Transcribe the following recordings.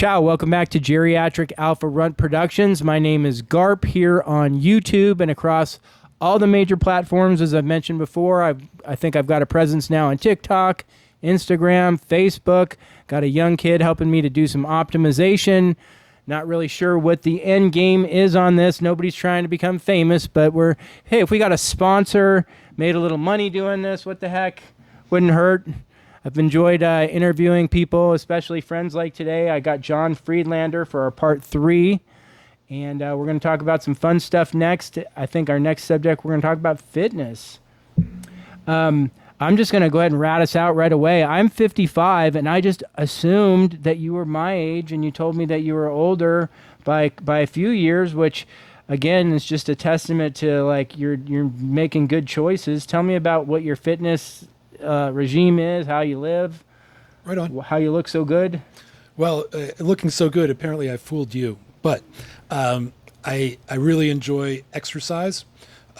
Ciao, welcome back to Geriatric Alpha Runt Productions. My name is Garp here on YouTube and across all the major platforms. As I've mentioned before, I think I've got a presence now on TikTok, Instagram, Facebook. Got a young kid helping me to do some optimization. Not really sure what the end game is on this. Nobody's trying to become famous, but hey, if we got a sponsor, made a little money doing this, what the heck? Wouldn't hurt. I've enjoyed interviewing people, especially friends like today. I got John Friedlander for our part 3, and we're going to talk about some fun stuff next. I think our next subject, we're going to talk about fitness. I'm just going to go ahead and rat us out right away. I'm 55, and I just assumed that you were my age, and you told me that you were older by a few years, which, again, is just a testament to, like, you're making good choices. Tell me about what your fitness regime is, how you live, right on, how you look so good. Well, looking so good, apparently I fooled you, but I really enjoy exercise.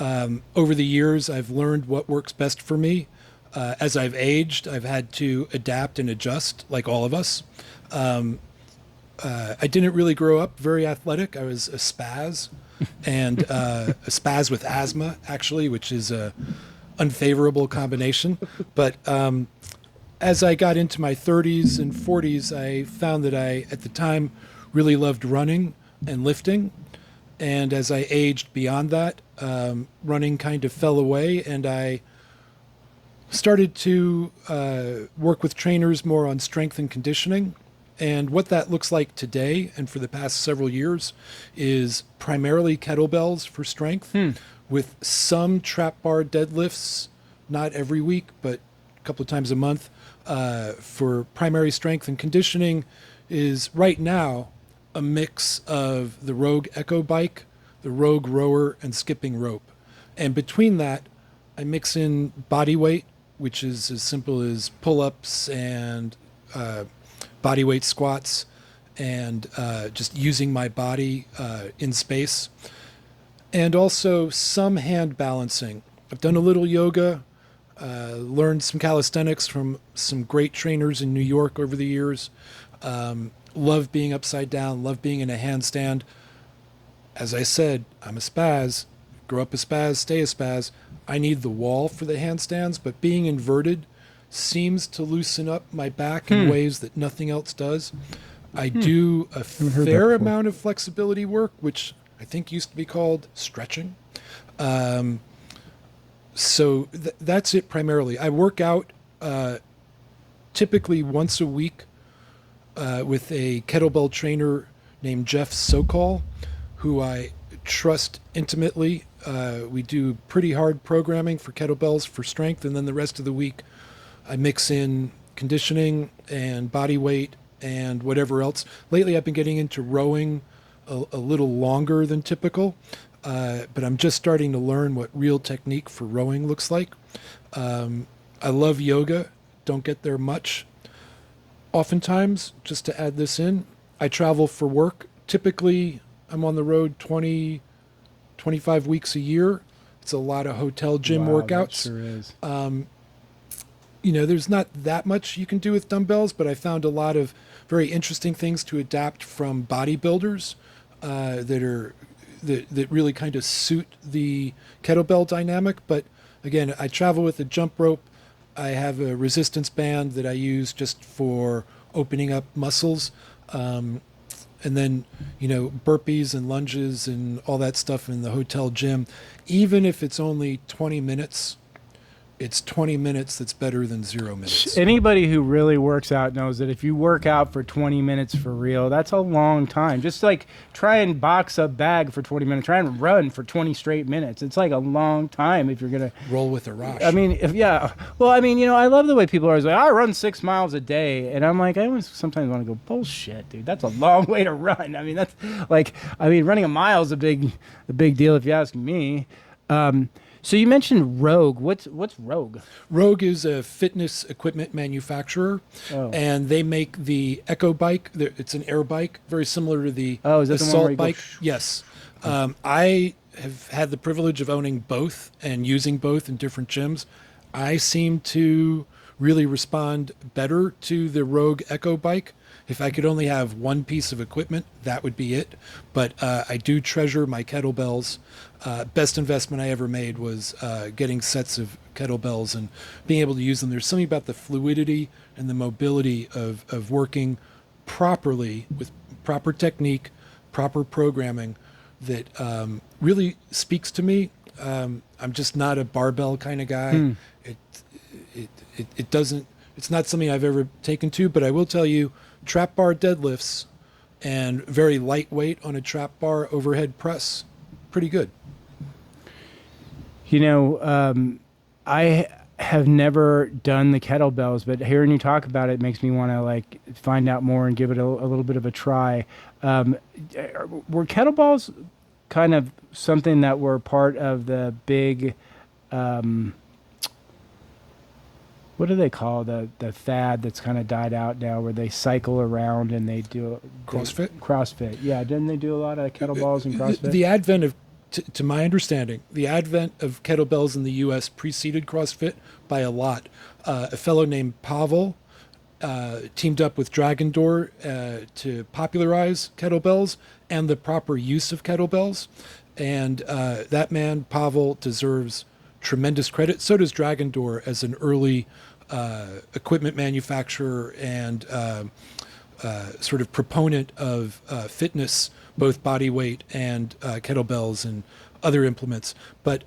Over the years, I've learned what works best for me. As I've aged, I've had to adapt and adjust, like all of us. I didn't really grow up very athletic. I was a spaz, and a spaz with asthma, actually, which is a unfavorable combination. But as I got into my 30s and 40s, I found that I, at the time, really loved running and lifting. And as I aged beyond that, running kind of fell away, and I started to work with trainers more on strength and conditioning. And what that looks like today and for the past several years is primarily kettlebells for strength, with some trap bar deadlifts, not every week, but a couple of times a month. For primary strength and conditioning is right now a mix of the Rogue Echo bike, the Rogue rower, and skipping rope. And between that, I mix in body weight, which is as simple as pull-ups and body weight squats, and just using my body in space. And also some hand balancing. I've done a little yoga, learned some calisthenics from some great trainers in New York over the years. Love being upside down, love being in a handstand. As I said, I'm a spaz. Grow up a spaz, stay a spaz. I need the wall for the handstands, but being inverted seems to loosen up my back in ways that nothing else does. I do a fair amount of flexibility work, which I think used to be called stretching. So that's it primarily. I work out typically once a week with a kettlebell trainer named Jeff Sokol, who I trust intimately. We do pretty hard programming for kettlebells for strength, and then the rest of the week I mix in conditioning and body weight and whatever else. Lately I've been getting into rowing a little longer than typical, but I'm just starting to learn what real technique for rowing looks like. I love yoga, don't get there much. Oftentimes, just to add this in, I travel for work. Typically, I'm on the road 20, 25 weeks a year. It's a lot of hotel gym workouts. That sure is. There's not that much you can do with dumbbells, but I found a lot of very interesting things to adapt from bodybuilders that really kind of suit the kettlebell dynamic. But again, I travel with a jump rope. I have a resistance band that I use just for opening up muscles. And then, burpees and lunges and all that stuff in the hotel gym. Even if it's only 20 minutes, it's 20 minutes that's better than 0 minutes. Anybody who really works out knows that if you work out for 20 minutes for real, that's a long time. Just like try and box a bag for 20 minutes, try and run for 20 straight minutes. It's like a long time if you're going to roll with a rush. I mean, I love the way people are always like, I run 6 miles a day. And I'm like, I always sometimes want to go, bullshit, dude. That's a long way to run. I mean, running a mile is a big deal if you ask me. So you mentioned Rogue. What's Rogue? Rogue is a fitness equipment manufacturer, and they make the Echo bike. It's an air bike, very similar to the assault bike. Yes. I have had the privilege of owning both and using both in different gyms. I seem to really respond better to the Rogue Echo bike. If I could only have one piece of equipment, that would be it. But I do treasure my kettlebells. Best investment I ever made was getting sets of kettlebells and being able to use them. There's something about the fluidity and the mobility of working properly with proper technique, proper programming that really speaks to me. I'm just not a barbell kind of guy. It doesn't. It's not something I've ever taken to. But I will tell you, trap bar deadlifts and very lightweight on a trap bar overhead press, pretty good. You know, I have never done the kettlebells, but hearing you talk about it makes me want to like find out more and give it a little bit of a try. Were kettlebells kind of something that were part of the big, what do they call the fad that's kind of died out now, where they cycle around and they do CrossFit? CrossFit, yeah. Didn't they do a lot of kettlebells in CrossFit? The advent of, to my understanding, the advent of kettlebells in the U.S. preceded CrossFit by a lot. A fellow named Pavel teamed up with Dragon Door to popularize kettlebells and the proper use of kettlebells. And that man, Pavel, deserves tremendous credit. So does Dragon Door as an early equipment manufacturer and sort of proponent of fitness, both body weight and kettlebells and other implements. But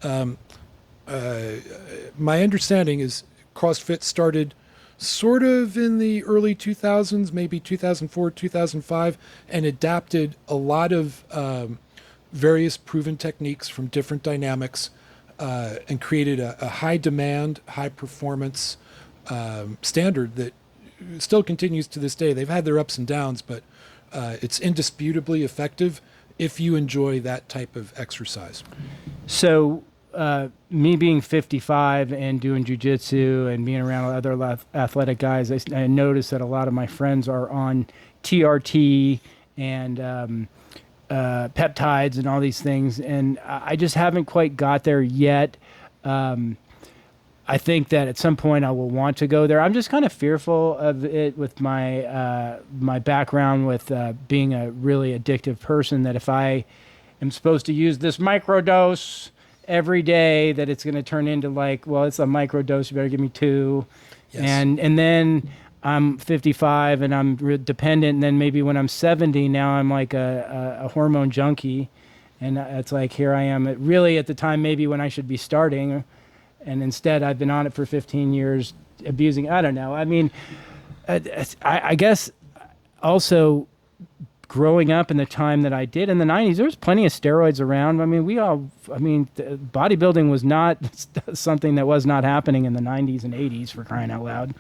my understanding is CrossFit started sort of in the early 2000s, maybe 2004, 2005, and adapted a lot of various proven techniques from different dynamics and created a high demand, high performance standard that still continues to this day. They've had their ups and downs, but it's indisputably effective if you enjoy that type of exercise. So, me being 55 and doing jujitsu and being around other athletic guys, I noticed that a lot of my friends are on TRT and peptides and all these things, and I just haven't quite got there yet. I think that at some point I will want to go there. I'm just kind of fearful of it with my my background with being a really addictive person, that if I am supposed to use this microdose every day, that it's going to turn into like, well, it's a microdose, you better give me two. Yes. And then I'm 55 and I'm dependent, and then maybe when I'm 70, now I'm like a hormone junkie, and it's like, here I am really at the time maybe when I should be starting, and instead I've been on it for 15 years abusing. I don't know. I mean, I guess also growing up in the time that I did in the 90s, there was plenty of steroids around. I mean, bodybuilding was not something that was not happening in the 90s and 80s, for crying out loud.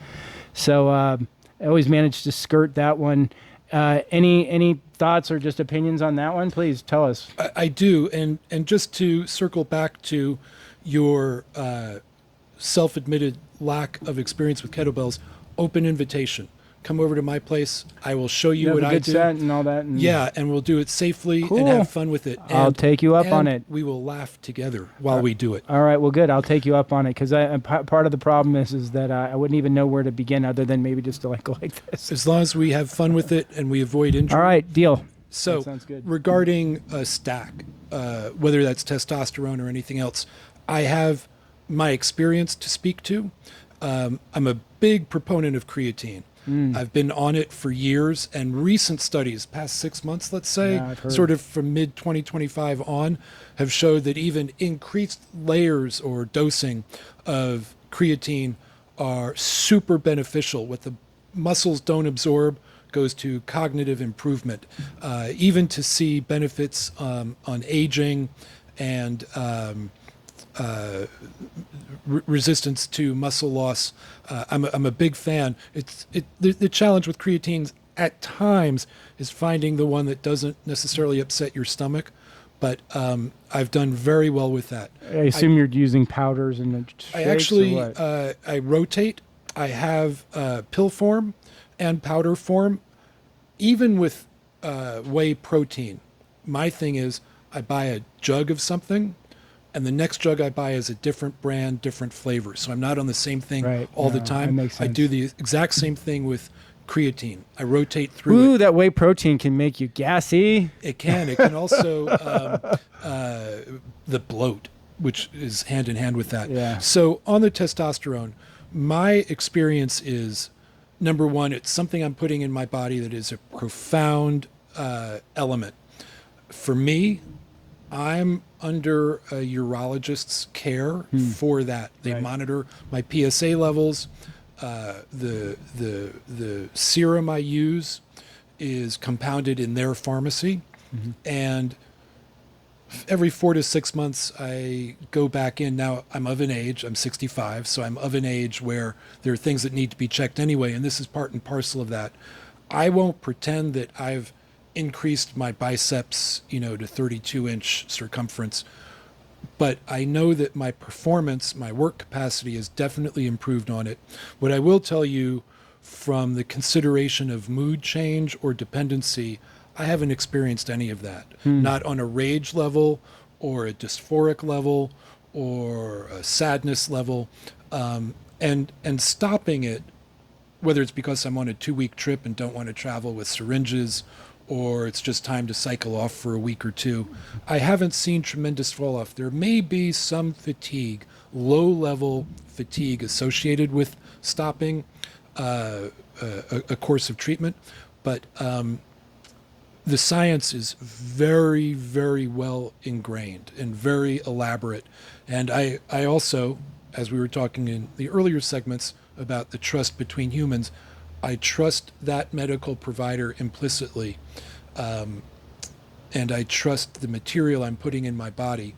So I always managed to skirt that one. Any thoughts or just opinions on that one? Please tell us. I do. And just to circle back to your self-admitted lack of experience with kettlebells, open invitation. Come over to my place. I will show you what I do. Set and all that. And yeah, and we'll do it safely cool. and have fun with it. I'll take you up on it. We will laugh together while we do it. All right, well, good. I'll take you up on it, because part of the problem is that I wouldn't even know where to begin other than maybe just to like go like this. As long as we have fun with it and we avoid injury. All right, deal. So that sounds good. Regarding a stack, whether that's testosterone or anything else, I have my experience to speak to. I'm a big proponent of creatine. I've been on it for years, and recent studies, past 6 months, let's say, sort of from mid 2025 on, have showed that even increased layers or dosing of creatine are super beneficial. What the muscles don't absorb goes to cognitive improvement, even to see benefits on aging and resistance to muscle loss. I'm a big fan. The challenge with creatines at times is finding the one that doesn't necessarily upset your stomach, but I've done very well with that. I assume you're using powders and shakes. I actually or what? I rotate. I have pill form and powder form. Even with whey protein, my thing is I buy a jug of something, and the next jug I buy is a different brand, different flavor. So I'm not on the same thing all the time. That makes sense. I do the exact same thing with creatine. I rotate through Ooh, it. that whey protein can make you gassy. It can. It can also the bloat, which is hand in hand with that. Yeah. So on the testosterone, my experience is, number one, it's something I'm putting in my body that is a profound element. For me, I'm under a urologist's care for that. They Right. monitor my PSA levels. The serum I use is compounded in their pharmacy, and every 4 to 6 months I go back in. Now I'm of an age, I'm 65, so I'm of an age where there are things that need to be checked anyway, and this is part and parcel of that. I won't pretend that I've increased my biceps, to 32-inch circumference, but I know that my performance, my work capacity has definitely improved on it. What I will tell you, from the consideration of mood change or dependency, I haven't experienced any of that. Not on a rage level or a dysphoric level or a sadness level. And stopping it, whether it's because I'm on a 2-week trip and don't want to travel with syringes, or it's just time to cycle off for a week or two, I haven't seen tremendous fall off. There may be some fatigue, low level fatigue associated with stopping a course of treatment, but the science is very, very well ingrained and very elaborate. And I also, as we were talking in the earlier segments about the trust between humans, I trust that medical provider implicitly. And I trust the material I'm putting in my body.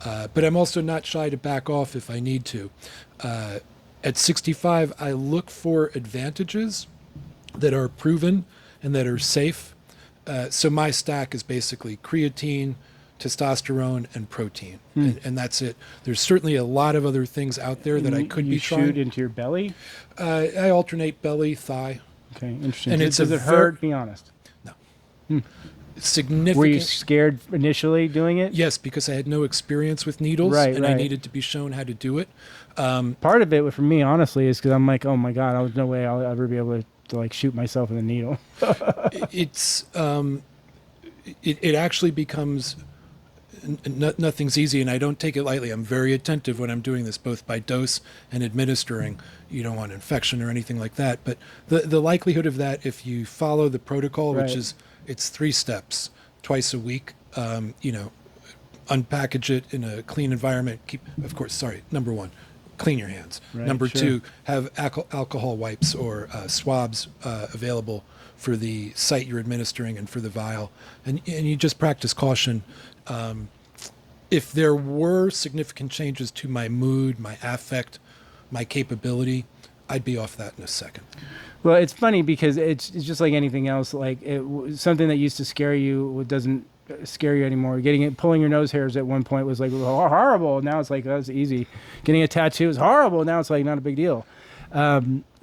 But I'm also not shy to back off if I need to. At 65, I look for advantages that are proven and that are safe. So my stack is basically creatine, testosterone, and protein, and that's it. There's certainly a lot of other things out there that I could be trying. You shoot into your belly? I alternate belly, thigh. Okay, interesting. And Does it hurt? Be honest. No. Significant. Were you scared initially doing it? Yes, because I had no experience with needles, Right, and I right. needed to be shown how to do it. Part of it, for me, honestly, is because I'm like, oh my god, there's no way I'll ever be able to like shoot myself in the needle. It's it actually becomes nothing's easy, and I don't take it lightly. I'm very attentive when I'm doing this, both by dose and administering. You don't want infection or anything like that, but the likelihood of that, if you follow the protocol, Right. which is it's 3 steps, twice a week, unpackage it in a clean environment. Number 1, clean your hands. Right, Number sure. 2, have alcohol wipes or swabs available for the site you're administering and for the vial. And you just practice caution. If there were significant changes to my mood, my affect, my capability, I'd be off that in a second. Well, it's funny because it's just like anything else. Like something that used to scare you doesn't scare you anymore. Pulling your nose hairs at one point was like horrible. Now it's like, that's easy. Getting a tattoo is horrible. Now it's like not a big deal.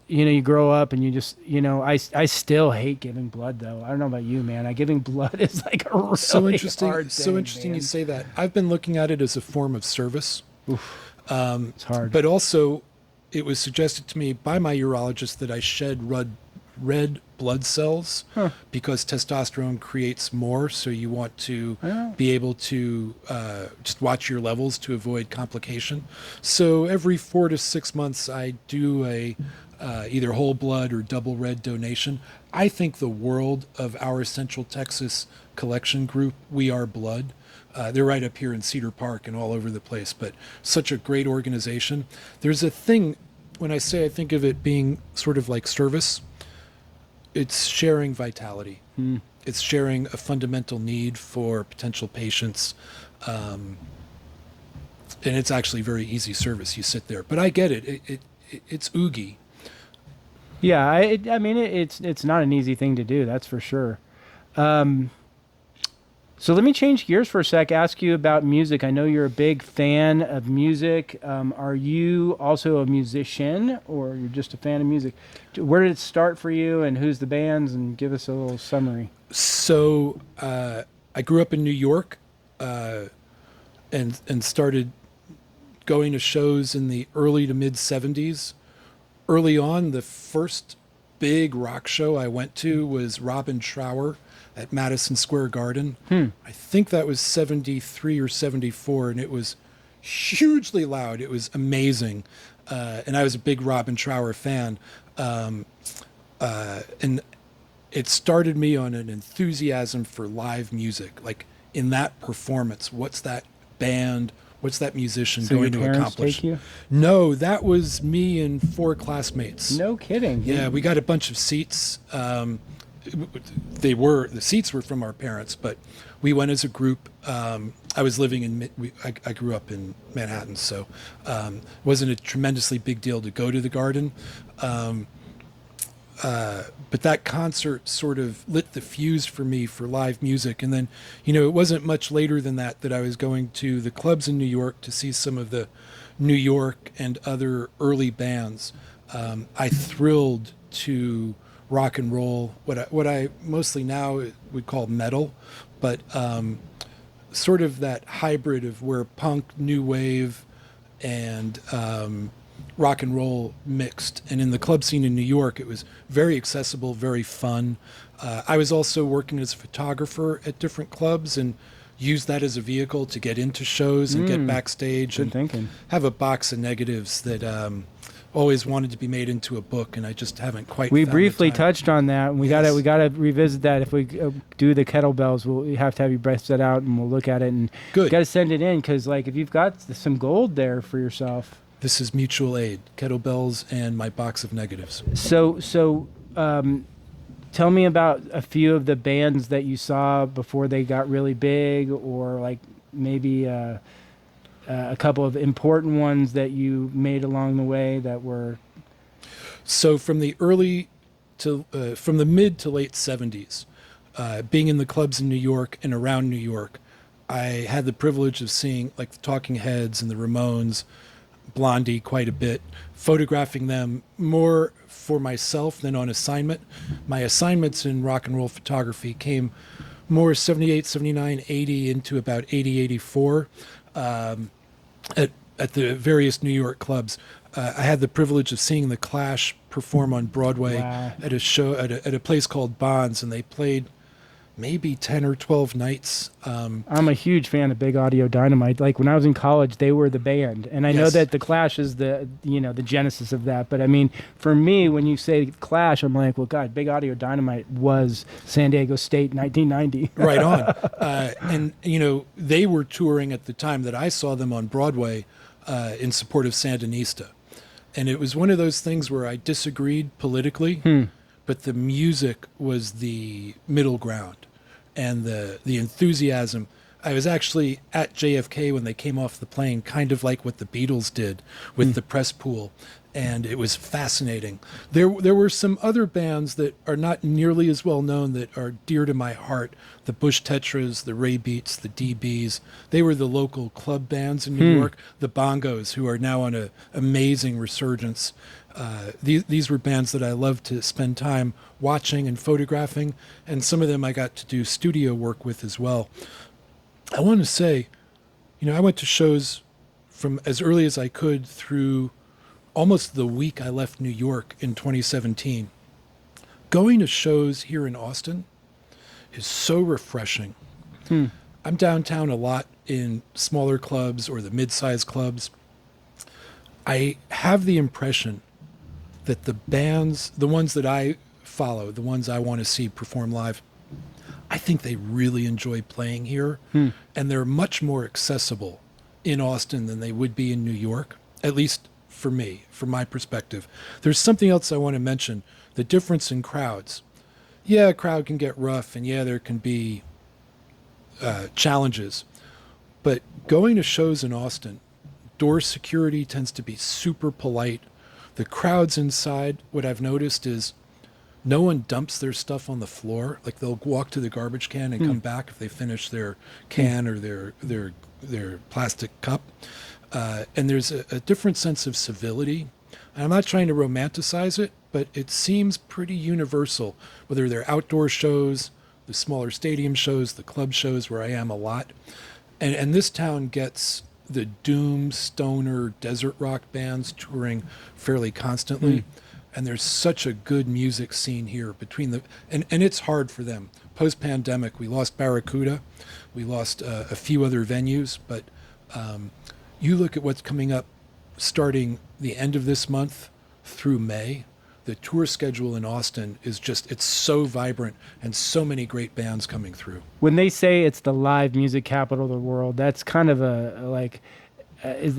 You grow up and you just, I still hate giving blood though. I don't know about you, man. Giving blood is like a really So interesting. hard So thing, interesting man. you say that. I've been looking at it as a form of service. It's hard. But also, it was suggested to me by my urologist that I shed red blood cells because testosterone creates more. So you want to be able to just watch your levels to avoid complication. So every 4 to 6 months, I do a either whole blood or double red donation. I think the world of our Central Texas collection group, We Are Blood. They're right up here in Cedar Park and all over the place, but such a great organization. There's a thing, when I say I think of it being sort of like service, it's sharing vitality. It's sharing a fundamental need for potential patients. And it's actually very easy service. You sit there. But I get it. It's oogie. Yeah, I mean, it's not an easy thing to do, that's for sure. So let me change gears for a sec, ask you about music. I know you're a big fan of music. Are you also a musician, or you're just a fan of music? Where did it start for you, and who's the bands, and give us a little summary. So I grew up in New York and started going to shows in the early to mid 70s. Early on, the first big rock show I went to was Robin Trower at Madison Square Garden. I think that was 73 or 74, and it was hugely loud. It was amazing. And I was a big Robin Trower fan. And it started me on an enthusiasm for live music. Like in that performance, what's that band, what's that musician So going your to parents accomplish? take you? No, that was me and 4 classmates. No kidding. Yeah, we got a bunch of seats. The seats were from our parents, but we went as a group. I was living I grew up in Manhattan, so it wasn't a tremendously big deal to go to the Garden. But that concert sort of lit the fuse for me for live music. And then, it wasn't much later than that I was going to the clubs in New York to see some of the New York and other early bands. I thrilled to rock and roll, what I mostly now would call metal, but sort of that hybrid of where punk, new wave, and rock and roll mixed. And in the club scene in New York, it was very accessible, very fun. I was also working as a photographer at different clubs and used that as a vehicle to get into shows and get backstage. Good and thinking. have a box of negatives that always wanted to be made into a book, and I just haven't quite We found the briefly time. touched on that, and we Yes. gotta revisit that. If we do the kettlebells, we have to have you breast that out, and we'll look at it. And Good. got to send it in because, like, if you've got some gold there for yourself. This is mutual aid, kettlebells and my box of negatives. So, tell me about a few of the bands that you saw before they got really big, or like maybe a couple of important ones that you made along the way that were. So from the from the mid to late 70s, being in the clubs in New York and around New York, I had the privilege of seeing like the Talking Heads and the Ramones, Blondie quite a bit, photographing them more for myself than on assignment. My assignments in rock and roll photography came more 78, 79, 80 into about 80, 84. At the various New York clubs. I had the privilege of seeing the Clash perform on Broadway. Wow. At a show at a place called Bonds, and they played maybe 10 or 12 nights. I'm a huge fan of Big Audio Dynamite. Like when I was in college, they were the band, and I know Yes. that the Clash is the genesis of that. But I mean, for me, when you say Clash, I'm like, well, God, Big Audio Dynamite was San Diego State, 1990. Right on. And they were touring at the time that I saw them on Broadway in support of Sandinista. And it was one of those things where I disagreed politically, but the music was the middle ground and the enthusiasm. I was actually at JFK when they came off the plane, kind of like what the Beatles did with the press pool. And it was fascinating. There were some other bands that are not nearly as well known that are dear to my heart. The Bush Tetras, the Ray Beats, the DBs. They were the local club bands in New York. The Bongos, who are now on an amazing resurgence. These were bands that I loved to spend time watching and photographing. And some of them I got to do studio work with as well. I want to say, I went to shows from as early as I could through almost the week I left New York in 2017. Going to shows here in Austin is so refreshing. I'm downtown a lot in smaller clubs or the mid-sized clubs. I have the impression that the bands, the ones that I follow, the ones I want to see perform live, I think they really enjoy playing here, and they're much more accessible in Austin than they would be in New York, at least for me, from my perspective. There's something else I want to mention, the difference in crowds. Yeah, a crowd can get rough, and yeah, there can be challenges, but going to shows in Austin, door security tends to be super polite. The crowds inside, what I've noticed is no one dumps their stuff on the floor. Like they'll walk to the garbage can and come back if they finish their can or their plastic cup. And there's a different sense of civility. And I'm not trying to romanticize it, but it seems pretty universal, whether they're outdoor shows, the smaller stadium shows, the club shows where I am a lot. And this town gets the doom, stoner, desert rock bands touring fairly constantly. and there's such a good music scene here between and it's hard for them. Post-pandemic, we lost Barracuda, we lost a few other venues, but you look at what's coming up starting the end of this month through May. The tour schedule in Austin is it's so vibrant and so many great bands coming through. When they say it's the live music capital of the world, that's kind of is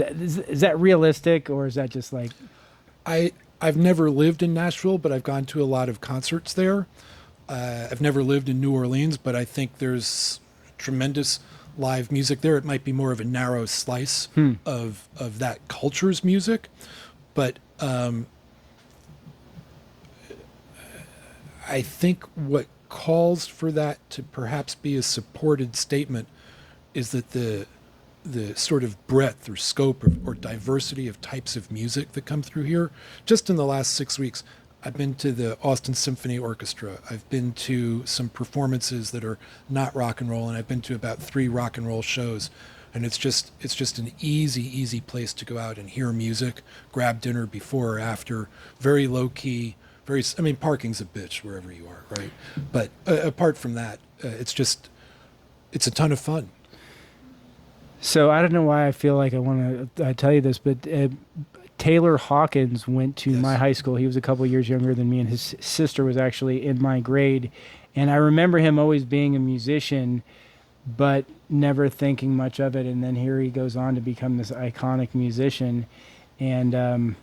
that realistic, or is that just like... I've never lived in Nashville, but I've gone to a lot of concerts there. I've never lived in New Orleans, but I think there's tremendous live music there. It might be more of a narrow slice of that culture's music, but I think what calls for that to perhaps be a supported statement is that the sort of breadth or scope or diversity of types of music that come through here. Just in the last 6 weeks, I've been to the Austin Symphony Orchestra. I've been to some performances that are not rock and roll, and I've been to about 3 rock and roll shows. And it's just an easy place to go out and hear music, grab dinner before or after, very low key, parking's a bitch wherever you are, right? But apart from that, it's a ton of fun. So I don't know why I feel like I want to tell you this, but Taylor Hawkins went to my high school. He was a couple of years younger than me, and his sister was actually in my grade. And I remember him always being a musician, but never thinking much of it. And then here he goes on to become this iconic musician. And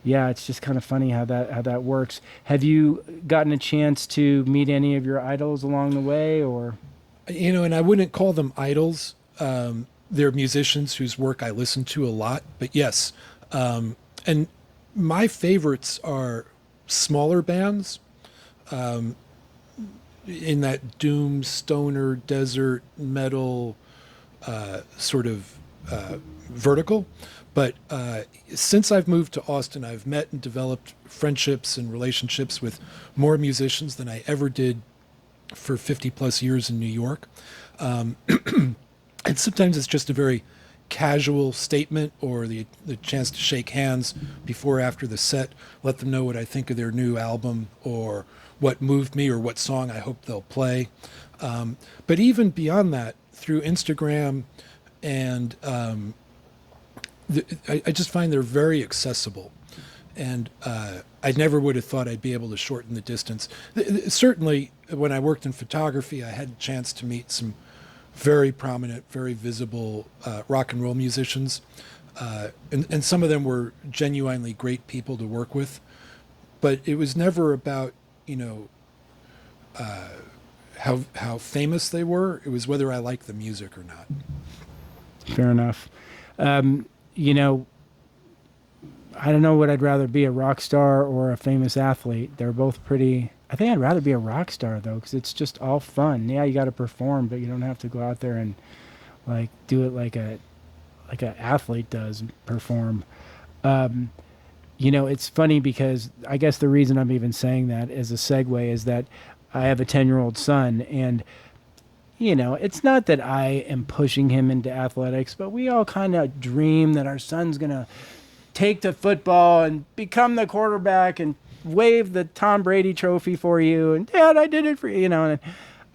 yeah, it's just kind of funny how that works. Have you gotten a chance to meet any of your idols along the way, or? And I wouldn't call them idols. They're musicians whose work I listen to a lot, but yes. And my favorites are smaller bands, in that doom, stoner, desert, metal, sort of, vertical. But, since I've moved to Austin, I've met and developed friendships and relationships with more musicians than I ever did for 50 plus years in New York. And sometimes it's just a very casual statement or the chance to shake hands before or after the set, let them know what I think of their new album or what moved me or what song I hope they'll play. But even beyond that, through Instagram and I just find they're very accessible. And I never would have thought I'd be able to shorten the distance. Certainly, when I worked in photography, I had a chance to meet some very prominent, very visible rock and roll musicians. And some of them were genuinely great people to work with. But it was never about, how famous they were. It was whether I liked the music or not. Fair enough. I don't know what I'd rather be, a rock star or a famous athlete. They're both pretty... I think I'd rather be a rock star, though, because it's just all fun. Yeah, you got to perform, but you don't have to go out there and do it like an athlete does, perform. It's funny because I guess the reason I'm even saying that as a segue is that I have a 10-year-old son, and it's not that I am pushing him into athletics, but we all kind of dream that our son's going to take to football and become the quarterback and wave the Tom Brady trophy for you. And, Dad, I did it for you, and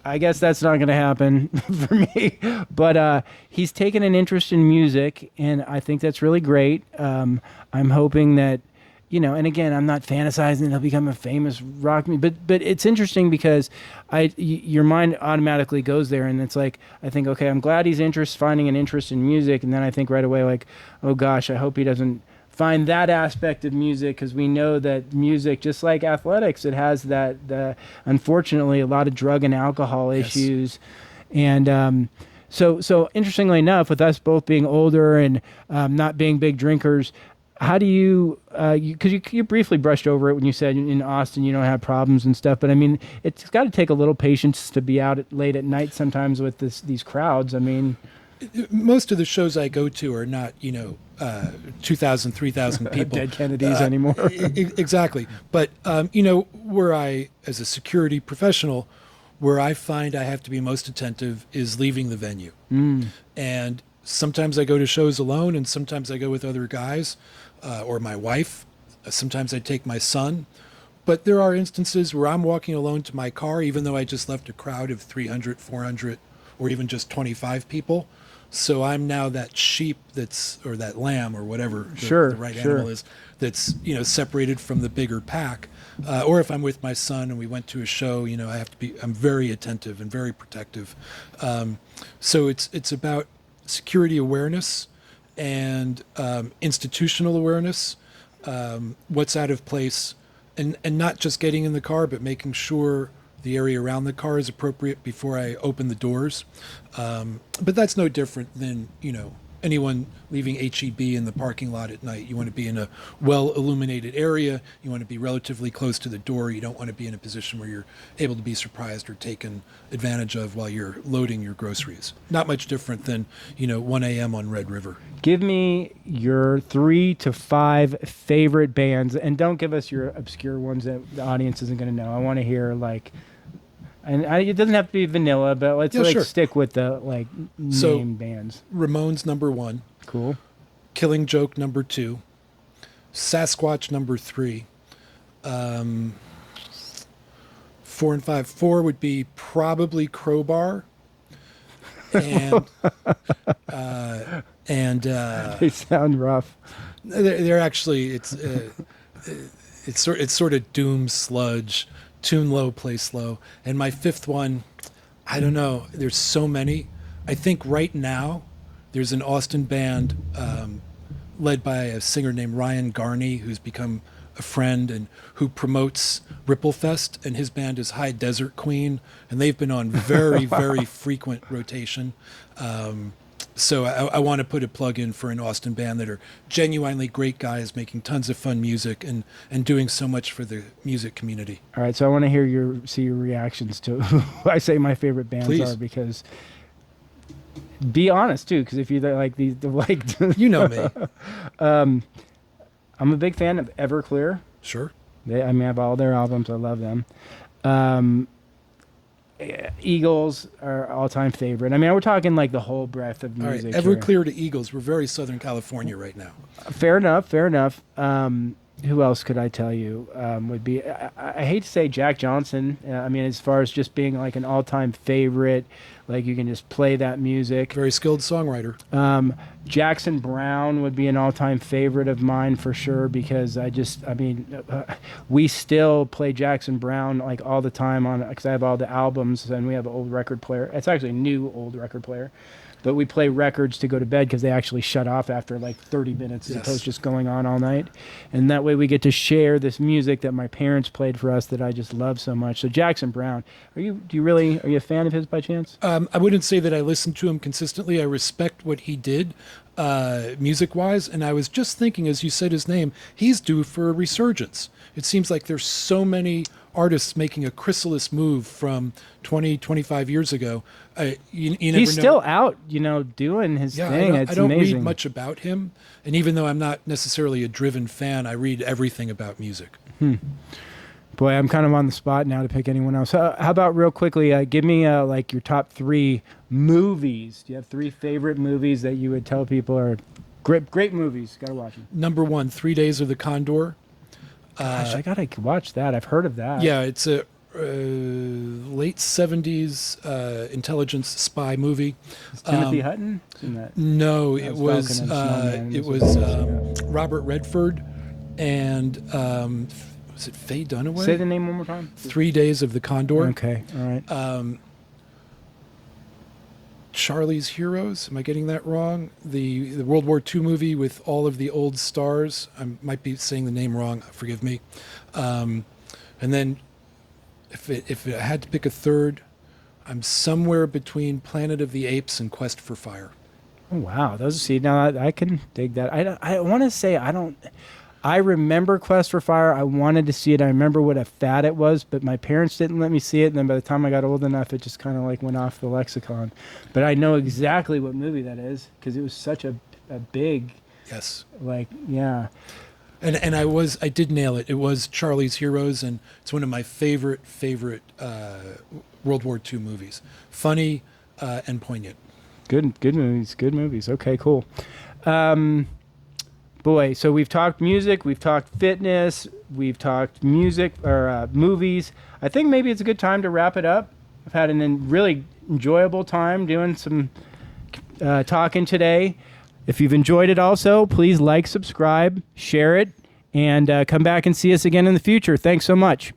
I guess that's not going to happen for me. But he's taken an interest in music, and I think that's really great. I'm hoping that, and again, I'm not fantasizing that he'll become a famous rock, but it's interesting because your mind automatically goes there, and it's like, I think, okay, I'm glad he's finding an interest in music, and then I think right away, like, oh gosh, I hope he doesn't find that aspect of music, because we know that music, just like athletics, it has unfortunately a lot of drug and alcohol issues. And so interestingly enough, with us both being older and not being big drinkers, how do you, because you briefly brushed over it when you said in Austin you don't have problems and stuff, but I mean, it's got to take a little patience to be out late at night sometimes with these crowds. I mean, most of the shows I go to are not, 2,000, 3,000 people. Dead Kennedys anymore. Exactly. But, where I, as a security professional, where I find I have to be most attentive is leaving the venue. And sometimes I go to shows alone, and sometimes I go with other guys or my wife. Sometimes I take my son. But there are instances where I'm walking alone to my car, even though I just left a crowd of 300, 400, or even just 25 people. So I'm now that sheep or that lamb or whatever the right animal is, that's, separated from the bigger pack. Or if I'm with my son and we went to a show, I'm very attentive and very protective. So it's about security awareness and institutional awareness, what's out of place, and not just getting in the car, but making sure the area around the car is appropriate before I open the doors. But that's no different than, anyone leaving HEB in the parking lot at night. You want to be in a well-illuminated area. You want to be relatively close to the door. You don't want to be in a position where you're able to be surprised or taken advantage of while you're loading your groceries. Not much different than, 1 a.m. on Red River. Give me your 3 to 5 favorite bands, and don't give us your obscure ones that the audience isn't going to know. I want to hear it doesn't have to be vanilla, but let's stick with the name bands. Ramones number 1. Cool. Killing Joke number 2. Sasquatch number 3. 4 and 5. 4 would be probably Crowbar. And they sound rough. They're actually it's sort of doom sludge. Tune low, play slow. And my 5th one, I don't know. There's so many. I think right now there's an Austin band led by a singer named Ryan Garney, who's become a friend and who promotes Ripplefest, and his band is High Desert Queen, and they've been on very, very frequent rotation. So I want to put a plug in for an Austin band that are genuinely great guys making tons of fun music and doing so much for the music community. All right, so I want to hear your reactions to who I say my favorite bands Please. are, because be honest too, because if you like these, You know me. I'm a big fan of Everclear. Sure. I have all their albums. I love them. Eagles are all-time favorite. We're talking the whole breadth of music. All right, Everclear to Eagles. We're very Southern California right now. Fair enough. Who else could I tell you would be? I hate to say Jack Johnson. As far as just being an all-time favorite, you can just play that music. Very skilled songwriter. Jackson Browne would be an all-time favorite of mine for sure, because we still play Jackson Browne all the time because I have all the albums and we have an old record player. It's actually a new old record player. But we play records to go to bed because they actually shut off after 30 minutes as opposed to just going on all night. And that way we get to share this music that my parents played for us that I just love so much. So Jackson Browne, are you a fan of his by chance? I wouldn't say that I listen to him consistently. I respect what he did music-wise. And I was just thinking, as you said his name, he's due for a resurgence. It seems like there's so many artists making a chrysalis move from 20, 25 years ago. You never He's know. Still out, doing his thing. I don't amazing. read much about him. And even though I'm not necessarily a driven fan, I read everything about music. Boy, I'm kind of on the spot now to pick anyone else. How about real quickly, give me your top 3 movies. Do you have 3 favorite movies that you would tell people are great movies? Got to watch them. Number 1, 3 Days of the Condor. Gosh, I gotta watch that. I've heard of that. Yeah, it's a late 70s intelligence spy movie. Is Timothy Hutton in that? No, That it was was Falcon and it Snowman. was Robert Redford and was it Faye Dunaway? Say the name one more time. 3 Days of the Condor. Okay, all right. Charlie's Heroes. Am I getting that wrong? The World War II movie with all of the old stars. I might be saying the name wrong. Forgive me. And then, if I had to pick a third, I'm somewhere between Planet of the Apes and Quest for Fire. Oh wow, now I can dig that. I want to say I remember Quest for Fire. I wanted to see it. I remember what a fad it was, but my parents didn't let me see it. And then by the time I got old enough, it just kind of went off the lexicon. But I know exactly what movie that is because it was such a big, Yes. yeah. And I did nail it. It was Charlie's Heroes, and it's one of my favorite World War II movies. Funny and poignant. Good movies. Okay, cool. boy, so we've talked music, we've talked fitness, we've talked music or movies. I think maybe it's a good time to wrap it up. I've had really enjoyable time doing some talking today. If you've enjoyed it also, please like, subscribe, share it, and come back and see us again in the future. Thanks so much.